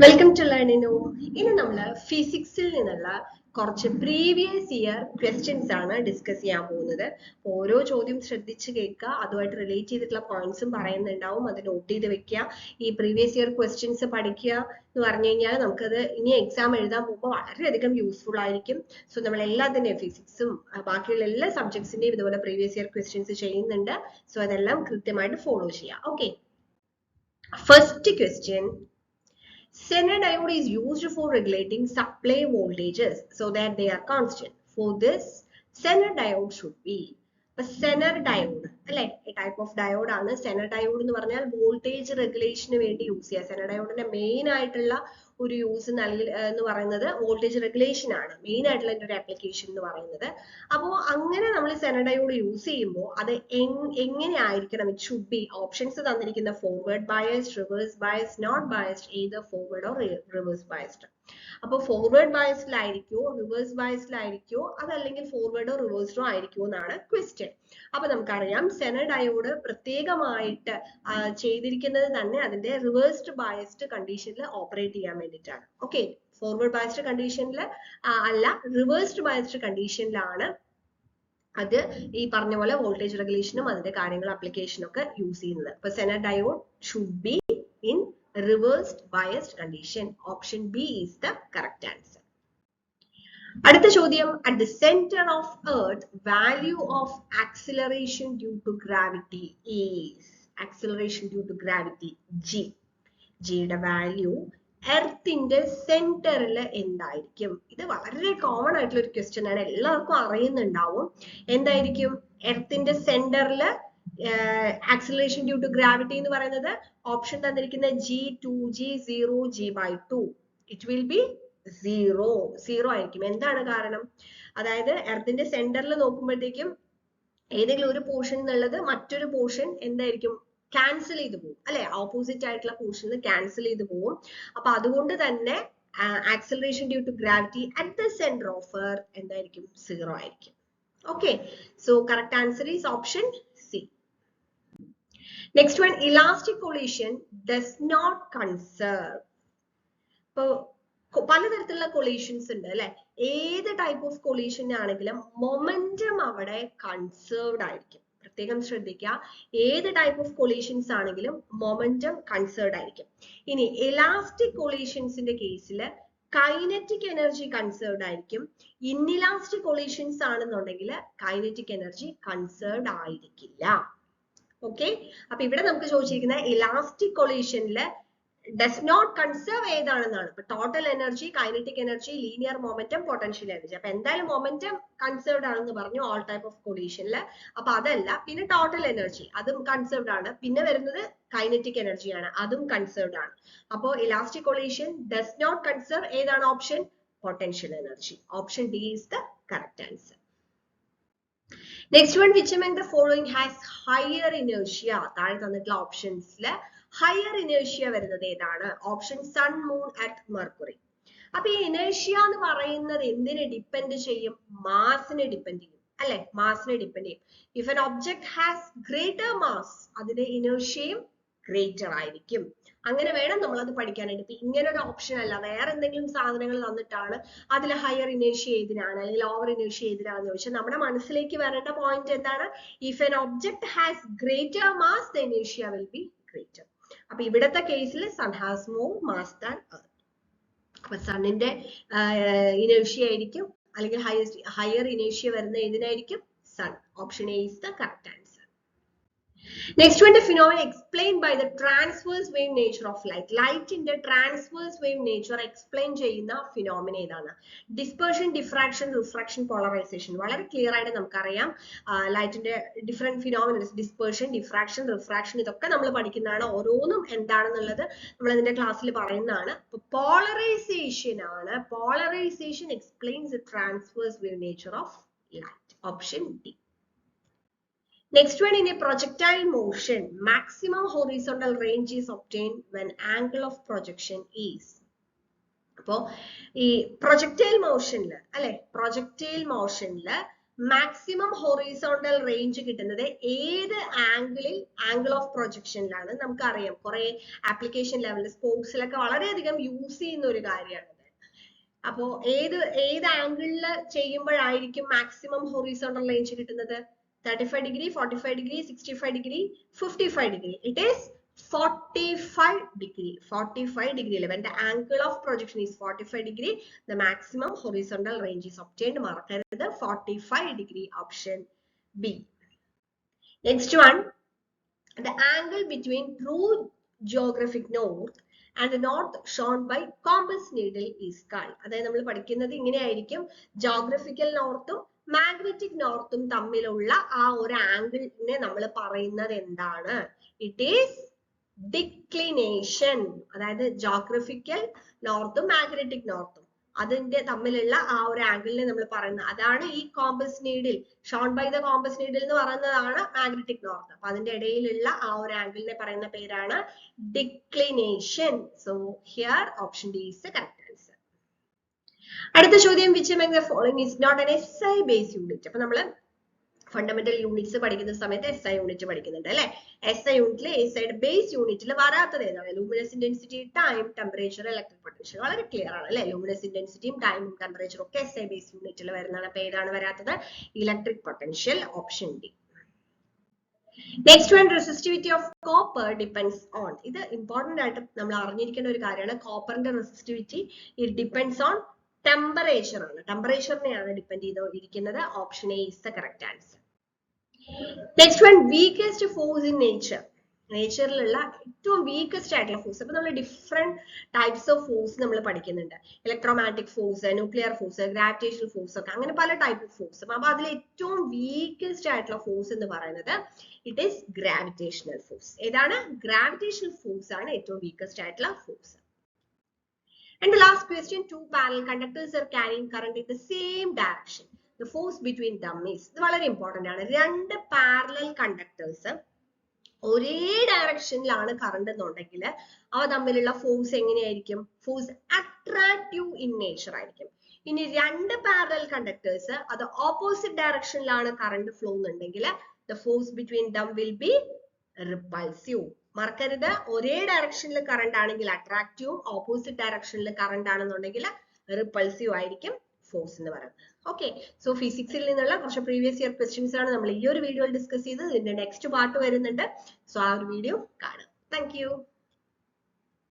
Welcome to Learnino. ഇന്ന് നമ്മൾ ഫിസിക്സിൽ നിന്നുള്ള കുറച്ച് പ്രീവിയസ് ഇയർ ക്വസ്റ്റ്യൻസ് ആണ് ഡിസ്കസ് ചെയ്യാൻ പോകുന്നത്. ഓരോ ചോദ്യം ശ്രദ്ധിച്ച് കേൾക്കുക, അതുമായിട്ട് റിലേറ്റ് ചെയ്തിട്ടുള്ള പോയിന്റ്സും പറയുന്നുണ്ടാവും, അത് നോട്ട് ചെയ്ത് വെക്കുക. ഈ പ്രീവിയസ് ഇയർ ക്വസ്റ്റ്യൻസ് പഠിക്കുക എന്ന് പറഞ്ഞു കഴിഞ്ഞാൽ നമുക്കത് ഇനി എക്സാം എഴുതാൻ പോകുമ്പോൾ വളരെയധികം യൂസ്ഫുൾ ആയിരിക്കും. സോ നമ്മൾ എല്ലാത്തിൻ്റെയും ഫിസിക്സും ബാക്കിയുള്ള എല്ലാ സബ്ജക്ട്സിന്റെയും ഇതുപോലെ പ്രീവിയസ് ഇയർ ക്വസ്റ്റ്യൻസ് ചെയ്യുന്നുണ്ട്. സോ അതെല്ലാം കൃത്യമായിട്ട് ഫോളോ ചെയ്യുക. Okay, first question. Zener diode is used for regulating supply voltages so that they are constant. For this, Zener diode should be. Zener diode, a type of diode ആണ്. Zener diode എന്ന് പറഞ്ഞാൽ voltage റെഗുലേഷന് വേണ്ടി use ചെയ്യുക. Zener diode main ആയിട്ടുള്ള ഒരു use എന്ന് പറയുന്നത് voltage regulation ആണ്. മെയിൻ ആയിട്ടുള്ള ഒരു ആപ്ലിക്കേഷൻ എന്ന് പറയുന്നത്. അപ്പോൾ അങ്ങനെ നമ്മൾ Zener diode യൂസ് ചെയ്യുമ്പോൾ അത് എങ്ങനെ ആയിരിക്കണം? ഇറ്റ് ഷുഡ് ബി ഓപ്ഷൻസ് തന്നിരിക്കുന്ന forward biased, reverse biased, not biased, either forward or reverse biased. അപ്പോൾ ഫോർവേഡ് ബയസ്ഡിലായിരിക്കോ റിവേഴ്സ് ബയസ്ഡിലായിരിക്കോ അതല്ലെങ്കിൽ ഫോർവേഡോ റിവേഴ്സോ ആയിരിക്കുമോ എന്നാണ് ക്വസ്റ്റ്യൻ. അപ്പൊ നമുക്കറിയാം Zener diode പ്രത്യേകമായിട്ട് ചെയ്തിരിക്കുന്നത് തന്നെ അതിന്റെ റിവേഴ്സ്ഡ് ബയസ്ഡ് കണ്ടീഷനിൽ ഓപ്പറേറ്റ് ചെയ്യാൻ വേണ്ടിയിട്ടാണ്. ഓക്കെ, ഫോർവേഡ് ബയസ്ഡ് കണ്ടീഷനിൽ അല്ല, റിവേഴ്സ്ഡ് ബയസ്ഡ് കണ്ടീഷനിലാണ് അത് ഈ പറഞ്ഞ പോലെ വോൾട്ടേജ് റെഗുലേഷനും അതിന്റെ കാര്യങ്ങൾ ആപ്ലിക്കേഷനും ഒക്കെ യൂസ് ചെയ്യുന്നത്. അപ്പൊ Zener diode should be in reversed biased condition. Option B is the correct answer. അടുത്ത ചോദ്യം. At the center of Earth, value of acceleration due to gravity is. Acceleration due to gravity G. G യുടെ value എർത്തിന്റെ സെന്ററിൽ എന്തായിരിക്കും? ഇത് വളരെ common ആയിട്ടുള്ള ഒരു question ആണ്, എല്ലാവർക്കും അറിയുന്നുണ്ടാവും. എന്തായിരിക്കും എർത്തിന്റെ സെന്ററിൽ ആക്സിലറേഷൻ ഡ്യൂ ടു ഗ്രാവിറ്റി എന്ന് പറയുന്നത്? ഓപ്ഷൻ തന്നിരിക്കുന്ന G2, G0, G/2. It will be zero ആയിരിക്കും. എന്താണ് കാരണം? അതായത് എർത്തിന്റെ സെന്ററിൽ നോക്കുമ്പോഴത്തേക്കും ഏതെങ്കിലും ഒരു പോർഷൻ എന്നുള്ളത് മറ്റൊരു പോർഷൻ എന്തായിരിക്കും? ക്യാൻസൽ ചെയ്ത് പോകും അല്ലെ? ഓപ്പോസിറ്റ് ആയിട്ടുള്ള പോർഷനിൽ ക്യാൻസൽ ചെയ്ത് പോകും. അപ്പൊ അതുകൊണ്ട് തന്നെ acceleration due to gravity at the centre of earth എന്തായിരിക്കും? സീറോ ആയിരിക്കും. Okay, so correct answer is option C. Next one, elastic collision does not conserve. ഇപ്പോൾ പലതരത്തിലുള്ള കൊളീഷൻസ് ഉണ്ട് അല്ലെ? ഏത് ടൈപ്പ് ഓഫ് കൊളീഷൻ ആണെങ്കിലും മൊമെന്റം അവിടെ കൺസേർവ്ഡ് ആയിരിക്കും. പ്രത്യേകം ശ്രദ്ധിക്കുക, ഏത് ടൈപ്പ് ഓഫ് കൊളീഷൻസ് ആണെങ്കിലും മൊമെന്റം കൺസേർവ്ഡ് ആയിരിക്കും. ഇനി എലാസ്റ്റിക് കൊളീഷൻസിന്റെ കേസിൽ കൈനറ്റിക് എനർജി കൺസേർവ്ഡ് ആയിരിക്കും. ഇൻഇലാസ്റ്റിക് കൊളീഷൻസ് ആണെന്നുണ്ടെങ്കിൽ കൈനറ്റിക് എനർജി കൺസേർവ്ഡ് ആയിരിക്കില്ല. ഓക്കെ, അപ്പൊ ഇവിടെ നമുക്ക് ചോദിച്ചിരിക്കുന്ന ഇലാസ്റ്റിക് കൊളീഷനിൽ ഡസ് നോട്ട് കൺസേർവ് ഏതാണെന്നാണ്. ഇപ്പൊ total energy, kinetic energy, linear momentum, potential energy. അപ്പൊ എന്തായാലും മൊമെന്റം കൺസേർവ്ഡ് ആണെന്ന് പറഞ്ഞു ഓൾ ടൈപ്പ് ഓഫ് കൊളീഷനിൽ. അപ്പൊ അതല്ല, പിന്നെ ടോട്ടൽ എനർജി അതും കൺസേർവ്ഡ് ആണ്. പിന്നെ വരുന്നത് കൈനറ്റിക് എനർജിയാണ്, അതും കൺസേർവ്ഡ് ആണ്. അപ്പോ elastic collision does not conserve ഏതാണ്? Option potential energy. Option D is the correct answer. Next one, which among the following has higher inertia? താഴെ തന്നിട്ടുള്ള ഓപ്ഷൻസിൽ ഹയർ ഇനേഷ്യ വരുന്നത് ഏതാണ്? Option sun, moon, earth, mercury. അപ്പൊ ഈ ഇനേഷ്യ എന്ന് പറയുന്നത് എന്തിനെ ഡിപ്പെൻഡ് ചെയ്യും? മാസിനെ ഡിപ്പെൻഡ് ചെയ്യും അല്ലെ? മാസിനെ ഡിപ്പെൻഡ് ചെയ്യും. If an object has greater mass, അതിന്റെ ഇനേഷ്യയും ഗ്രേറ്റർ ആയിരിക്കും. അങ്ങനെ വേണം നമ്മൾ അത് പഠിക്കാനായിട്ട്. ഇപ്പൊ ഇങ്ങനെ ഒരു ഓപ്ഷൻ അല്ല, വേറെ എന്തെങ്കിലും സാധനങ്ങൾ തന്നിട്ടാണ് അതിൽ ഹയർ ഇനേഷ്യ ഏതിനാണ് അല്ലെങ്കിൽ ലോവർ ഇനേഷ്യ ഏതിനാണെന്ന് ചോദിച്ചാൽ നമ്മുടെ മനസ്സിലേക്ക് വരേണ്ട പോയിന്റ് എന്താണ്? If an object has greater mass, the inertia will be greater. അപ്പൊ ഇവിടത്തെ കേസിൽ sun has more mass than earth. അപ്പൊ സണ്ണിന്റെ ഇനേഷ്യ ആയിരിക്കും അല്ലെങ്കിൽ ഹയർ ഇനേഷ്യ വരുന്ന ഏതിനായിരിക്കും? Sun. Option A is the correct answer. Next one, the phenomenon explained by the transverse wave nature of light. Light in the transverse wave nature explain ചെയ്യുന്ന phenomenon ഏതാണ്? Dispersion, diffraction, refraction, polarization. വളരെ clear ആയിട്ട് നമുക്കറിയാം ലൈറ്റിന്റെ different ഫിനോമിനസ്. Dispersion, diffraction, refraction ഇതൊക്കെ നമ്മൾ പഠിക്കുന്നതാണ്. ഓരോന്നും എന്താണെന്നുള്ളത് നമ്മൾ ഇതിന്റെ ക്ലാസ്സിൽ പറയുന്നതാണ്. പോളറൈസേഷൻ ആണ്. Polarisation explains the transverse wave nature of light. Option D. Next one, in a projectile motion, maximum horizontal range is obtained when angle of projection is. അപ്പോൾ ഈ പ്രൊജക്ടൈൽ മോഷനിൽ അല്ലെ, പ്രൊജക്ടൈൽ മോഷനിൽ മാക്സിമം ഹൊറിസോണ്ടൽ റേഞ്ച് കിട്ടുന്നത് ഏത് angle of പ്രൊജക്ഷനിലാണ് നമുക്കറിയാം. കുറെ application ലെവലിൽ സ്പോർട്സിലൊക്കെ വളരെയധികം use ചെയ്യുന്ന ഒരു കാര്യമാണ്. അപ്പോ ഏത് ആംഗിളിൽ ചെയ്യുമ്പോഴായിരിക്കും മാക്സിമം ഹൊറിസോണ്ടൽ റേഞ്ച് കിട്ടുന്നത്? 35 degree, 45 degree, 65 degree, 55 degree. It is 45 degree. 45 degree. When the angle of projection is 45 degree, the maximum horizontal range is obtained. Mark the 45 degree, option B. Next one, the angle between true geographic north and the north shown by compass needle is called. അതായത് നമ്മൾ പഠിക്കുന്നത് ഇങ്ങനെയായിരിക്കും. Geographical നോർത്തും magnetic നോർത്തും തമ്മിലുള്ള ആ ഒരു ആംഗിളിനെ നമ്മൾ പറയുന്നത് എന്താണ്? It is declination. അതായത് ജോഗ്രഫിക്കൽ നോർത്തും മാഗ്നറ്റിക് നോർത്തും അതിന്റെ തമ്മിലുള്ള ആ ഒരു ആംഗിളിനെ നമ്മൾ പറയുന്നത് അതാണ് ഈ compass needle, shown by the compass needle എന്ന് പറയുന്നതാണ് മാഗ്നറ്റിക് നോർത്ത്. അപ്പൊ അതിന്റെ ഇടയിലുള്ള ആ ഒരു ആംഗിളിനെ പറയുന്ന പേരാണ് declination. So here option D is the correct answer. അടുത്ത ചോദ്യം, which among the following is not an SI based unit? അപ്പൊ നമ്മള് ഫണ്ടമെന്റൽ യൂണിറ്റ്സ് പഠിക്കുന്ന സമയത്ത് SI യൂണിറ്റ് പഠിക്കുന്നുണ്ട് അല്ലെ. SI യൂണിറ്റിൽ SI ബേസ് യൂണിറ്റിൽ വരാത്തത് ഏതാണ്? Luminous intensity, time, temperature, electric potential. വളരെ ക്ലിയർ ആണ് അല്ലെ. ലൂമിനസ് ഇന്റൻസിറ്റിയും ടൈമും ടെമ്പറേച്ചറും ഒക്കെ SI ബേസ് യൂണിറ്റിൽ വരുന്നതാണ്. അപ്പൊ ഏതാണ് വരാത്തത്? Electric potential, option D. Next one, resistivity of copper depends on. ഇത് ഇമ്പോർട്ടന്റ് ആയിട്ട് നമ്മൾ അറിഞ്ഞിരിക്കേണ്ട ഒരു കാര്യമാണ്. കോപ്പറിന്റെ resistivity it depends on temperature ആണ്. ടെമ്പറേച്ചറിനെയാണ് ഡിപ്പെൻഡ് ചെയ്തിരിക്കുന്നത്. Option A is the correct answer. Next one, weakest force in nature. നേച്ചറിലുള്ള ഏറ്റവും വീക്കസ്റ്റ് ആയിട്ടുള്ള ഫോഴ്സ്. അപ്പൊ നമ്മൾ ഡിഫറെന്റ് ടൈപ്സ് ഓഫ് ഫോഴ്സ് നമ്മൾ പഠിക്കുന്നുണ്ട്. Electromagnetic force, nuclear force, gravitational force ഒക്കെ, അങ്ങനെ പല ടൈപ്പ് ഓഫ് ഫോഴ്സ്. അപ്പൊ അതിൽ ഏറ്റവും വീക്കസ്റ്റ് ആയിട്ടുള്ള ഫോഴ്സ് എന്ന് പറയുന്നത് ഇറ്റ് ഈസ് ഗ്രാവിറ്റേഷണൽ ഫോഴ്സ്. ഏതാണ്? ഗ്രാവിറ്റേഷണൽ ഫോഴ്സ് ആണ് ഏറ്റവും വീക്കസ്റ്റ് ആയിട്ടുള്ള force. And the last question, two parallel conductors are carrying current in the same direction. The force between them is. ഇത് വളരെ ഇമ്പോർട്ടന്റ് ആണ്. രണ്ട് പാരലൽ കണ്ടക്ടേഴ്സ് ഒരേ ഡയറക്ഷനിലാണ് കറണ്ട് എന്നുണ്ടെങ്കിൽ അവ തമ്മിലുള്ള ഫോഴ്സ് എങ്ങനെയായിരിക്കും? ഫോഴ്സ് അട്രാക്റ്റീവ് ഇൻ നേച്ചർ ആയിരിക്കും. ഇനി രണ്ട് പാരലൽ കണ്ടക്ടേഴ്സ് അത് ഓപ്പോസിറ്റ് ഡയറക്ഷനിലാണ് കറണ്ട് ഫ്ലോ എന്നുണ്ടെങ്കിൽ the force between them will be repulsive. മറക്കരുത്, ഒരേ ഡയറക്ഷനിൽ കറണ്ട് ആണെങ്കിൽ അട്രാക്റ്റീവും ഓപ്പോസിറ്റ് ഡയറക്ഷനിൽ കറണ്ട് ആണെന്നുണ്ടെങ്കിൽ റിപ്പൾസീവ് ആയിരിക്കും ഫോഴ്സ് എന്ന് പറയുന്നത്. ഓക്കെ, സോ ഫിസിക്സിൽ നിന്നുള്ള കുറച്ച് പ്രീവിയസ് ഇയർ ക്വസ്റ്റ്യൻസ് ആണ് നമ്മൾ ഈ ഒരു വീഡിയോയിൽ ഡിസ്കസ് ചെയ്തത്. ഇതിന്റെ നെക്സ്റ്റ് പാർട്ട് വരുന്നുണ്ട്. സോ ആ ഒരു വീഡിയോ കാണാം. Thank you.